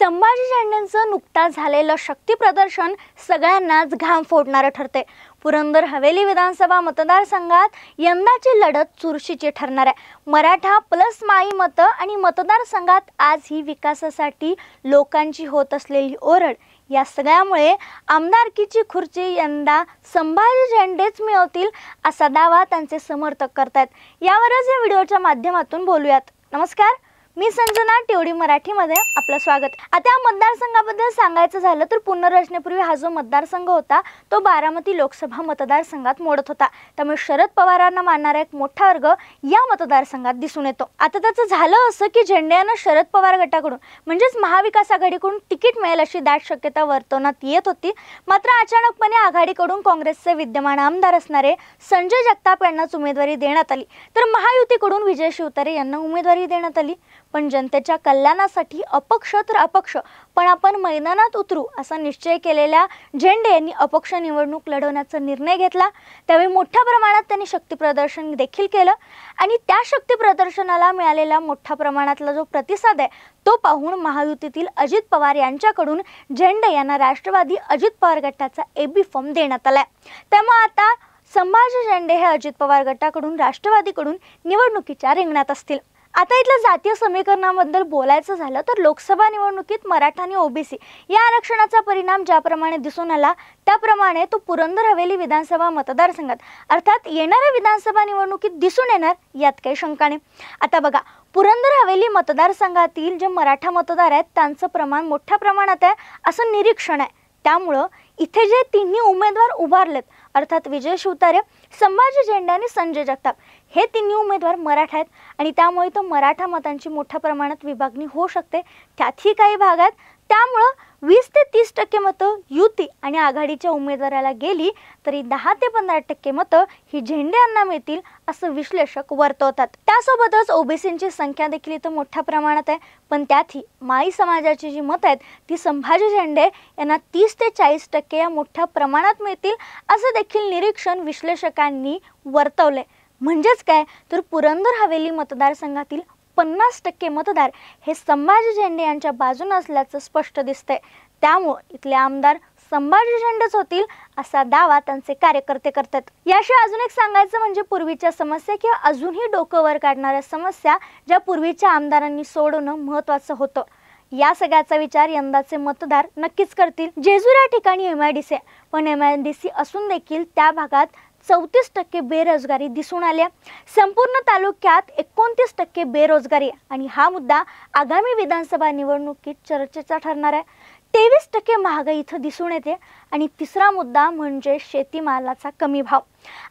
संभाजी झेंडेंचं नुकताच झालेलं शक्ती प्रदर्शन सगळ्यांनाच घाम फोडणारं ठरते। पुरंदर हवेली विधानसभा मतदारसंघात यंदाची लढत चुरशीची ठरणार आहे। मराठा प्लस माई मत आणि मतदारसंघात आज ही विकासासाठी लोकांची होत असलेली ओरड, या सगळ्यामुळे आमदारकीची खुर्ची यंदा संभाजी झेंडेच मिळवतील असा दावा त्यांचे समर्थक करतात। यावरच या व्हिडिओच्या माध्यमातून बोलूयात। नमस्कार, मी संजना टेवडी मराठीमध्ये आपलं स्वागत। आता मतदारसंघाबद्दल सांगायचं झालं तर पुनर्रचनेपूर्वी हा जो मतदारसंघ होता तो बारामती लोकसभा मतदारसंघात मोडत होता। त्यामुळे शरद पवारांना मानणारा एक मोठा वर्ग या मतदारसंघात दिसून येतो। आता त्याचं झालं असं की झेंडे यांना शरद पवार गटाकडून म्हणजेच महाविकास आघाडीकडून तिकीट मिळेल अशी दाट शक्यता वर्तवण्यात येत होती। मात्र अचानकपणे आघाडीकडून काँग्रेसचे विद्यमान आमदार असणारे संजय जगताप यांनाच उमेदवारी देण्यात आली, तर महायुतीकडून विजय शिवतारे यांना उमेदवारी देण्यात आली। पण जनतेच्या कल्याणासाठी अपक्ष तर अपक्ष पण आपण मैदानात उतरू असा निश्चय केलेल्या झेंडे यांनी अपक्ष निवडणूक लढवण्याचा निर्णय घेतला। त्यावेळी मोठ्या प्रमाणात त्यांनी शक्ती प्रदर्शन देखील केलं आणि त्या शक्ती प्रदर्शनाला मिळालेला मोठ्या प्रमाणातला जो प्रतिसाद आहे तो पाहून महायुतीतील अजित पवार यांच्याकडून झेंडे यांना राष्ट्रवादी अजित पवार गटाचा एबी फॉर्म देण्यात आलाय। त्यामुळे आता संभाजी झेंडे हे अजित पवार गटाकडून राष्ट्रवादीकडून निवडणुकीच्या रिंगणात असतील। आता इथल्या जातीय समीकरणाबद्दल बोलायचं झालं तर लोकसभा निवडणुकीत मराठा आणि ओबीसी या आरक्षणाचा परिणाम ज्याप्रमाणे दिसून आला त्याप्रमाणे तो पुरंदर हवेली विधानसभा मतदारसंघात अर्थात येणाऱ्या विधानसभा निवडणुकीत दिसून येणार यात काही शंका नाही। आता बघा, पुरंदर हवेली मतदारसंघातील जे मराठा मतदार आहेत त्यांचं प्रमाण मोठ्या प्रमाणात आहे असं निरीक्षण आहे। त्यामुळे इथे जे तिन्ही उमेदवार उभारलेत अर्थात विजय शिवतारे, संभाजी झेंडे आणि संजय जगताप हे तिन्ही उमेदवार मराठा आहेत आणि त्यामुळे तो मराठा मतांची मोठ्या प्रमाणात विभागणी होऊ शकते त्यातही काही भागात। त्यामुळे 20 ते 30% मतं युती आणि आघाडीच्या उमेदवाराला गेली तरी 10 ते 15% मतं ही झेंडे यांना मिळतील असं विश्लेषक वर्तवतात। त्यासोबतच ओबीसींची संख्या देखील इथं मोठ्या प्रमाणात आहे, पण त्यातही माई समाजाची जी मतं आहेत ती संभाजी झेंडे यांना 30 ते 40% या मोठ्या प्रमाणात मिळतील असं देखील निरीक्षण विश्लेषकांनी वर्तवले। म्हणजेच काय तर पुरंदर हवेली मतदारसंघातील 50% मतदार हे संभाजी झेंडे यांच्या बाजूने असल्याचं स्पष्ट दिसतंय। त्यामुळे इथले आमदार संभाजी झेंडेच होतील असा दावा त्यांचे कार्यकर्ते करतात। याशिवाय अजून एक सांगायचं म्हणजे पूर्वीच्या समस्या किंवा अजूनही डोकं वर काढणाऱ्या समस्या ज्या पूर्वीच्या आमदारांनी सोडवणं महत्त्वाचं होतं, या सगळ्याचा विचार यंदाचे मतदार नक्कीच करतील। जेजूर या ठिकाणी एमआयडीसी पण एमआयडीसी असून देखील त्या भागात 34% बेरोजगारी दिसून आली। संपूर्ण तालुक्यात 29% बेरोजगारी आणि हा मुद्दा आगामी विधानसभा निवडणुकीत चर्चेचा ठरणार आहे। 23% महागाई इथं दिसून येते आणि तिसरा मुद्दा म्हणजे शेतीमालाचा कमी भाव।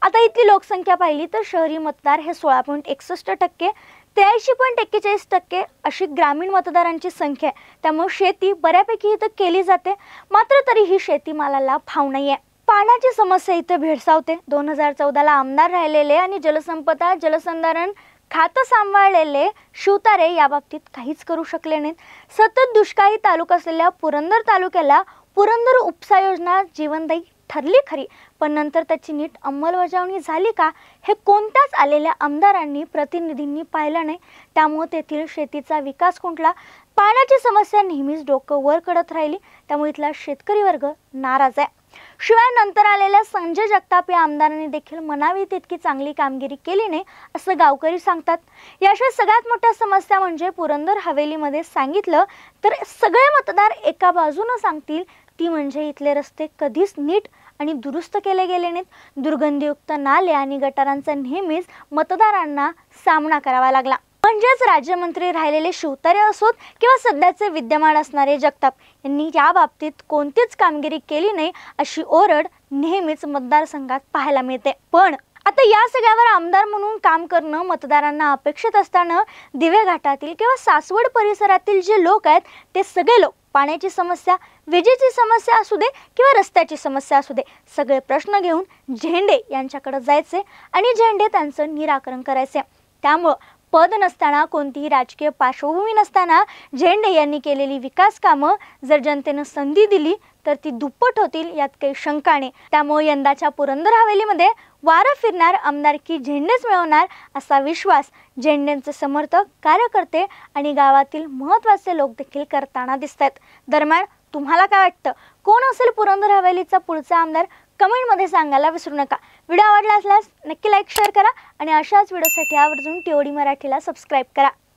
आता इथली लोकसंख्या पाहिली तर शहरी मतदार हे 16.61%, 83.41% अशी ग्रामीण मतदारांची संख्या आहे। त्यामुळे शेती बऱ्यापैकी इथं केली जाते, मात्र तरीही शेतीमालाला भाव नाहीये। पाण्याची समस्या इथे भेडसावते। 2014ला आमदार राहिलेले आणि जलसंपदा जलसंधारण खातं सांभाळलेले शिवतारे याबाबतीत काहीच करू शकले नाहीत। सतत दुष्काळी तालुका असलेल्या पुरंदर तालुक्याला पुरंदर उपसा योजना जीवनदायी ठरली खरी, पण नंतर त्याची नीट अंमलबजावणी झाली का हे कोणत्याच आलेल्या आमदारांनी प्रतिनिधींनी पाहिलं नाही। त्यामुळे तेथील शेतीचा विकास खुंटला। पाण्याची समस्या नेहमीच डोकं वर करत राहिली, त्यामुळे इथला शेतकरी वर्ग नाराज आहे। शिवाय नंतर आलेल्या संजय जगताप या आमदारांनी देखील म्हणावी तितकी चांगली कामगिरी केली नाही असं गावकरी सांगतात। याशिवाय सगळ्यात मोठ्या समस्या म्हणजे पुरंदर हवेलीमध्ये सांगितलं तर सगळे मतदार एका बाजूने सांगतील ती म्हणजे इथले रस्ते कधीच नीट आणि दुरुस्त केले गेले नाहीत। दुर्गंधीयुक्त नाले आणि गटारांचा नेहमीच मतदारांना सामना करावा लागला। म्हणजेच राज्यमंत्री राहिलेले शिवतारे असोत किंवा सध्याचे विद्यमान असणारे जगताप यांनी या बाबतीत कोणतीच कामगिरी केली नाही अशी ओरड नेहमीच मतदारसंघात पाहायला मिळते। पण आता या सगळ्यावर आमदार म्हणून काम करणं मतदारांना अपेक्षित असताना दिवे घाटातील किंवा सासवड परिसरातील जे लोक आहेत ते सगळे लोक पाण्याची समस्या, विजेची समस्या असू दे किंवा रस्त्याची समस्या असू दे, सगळे प्रश्न घेऊन झेंडे यांच्याकडे जायचे आणि झेंडे त्यांचं निराकरण करायचे। त्यामुळे पद नसताना, कोणतीही राजकीय पार्श्वभूमी नसताना झेंडे यांनी केलेली विकास कामं जर जनतेनं संधी दिली तर ती दुप्पट होतील, यात काही शंका नाही। त्यामुळे यंदाच्या पुरंदर हवेलीमध्ये वारं फिरणार, आमदारकी झेंडेच मिळवणार असा विश्वास झेंडेंचे समर्थक, कार्यकर्ते आणि गावातील महत्त्वाचे लोक देखील करताना दिसतात। दरम्यान तुम्हाला काय वाटतं, कोण असेल पुरंदर हवेलीचा पुढचा आमदार? कमेंटमध्ये सांगायला विसरू नका। व्हिडिओ आवडला असल्यास नक्की लाईक शेअर करा आणि अशाच व्हिडिओसाठी आवर्जून TOD मराठीला सबस्क्राईब करा।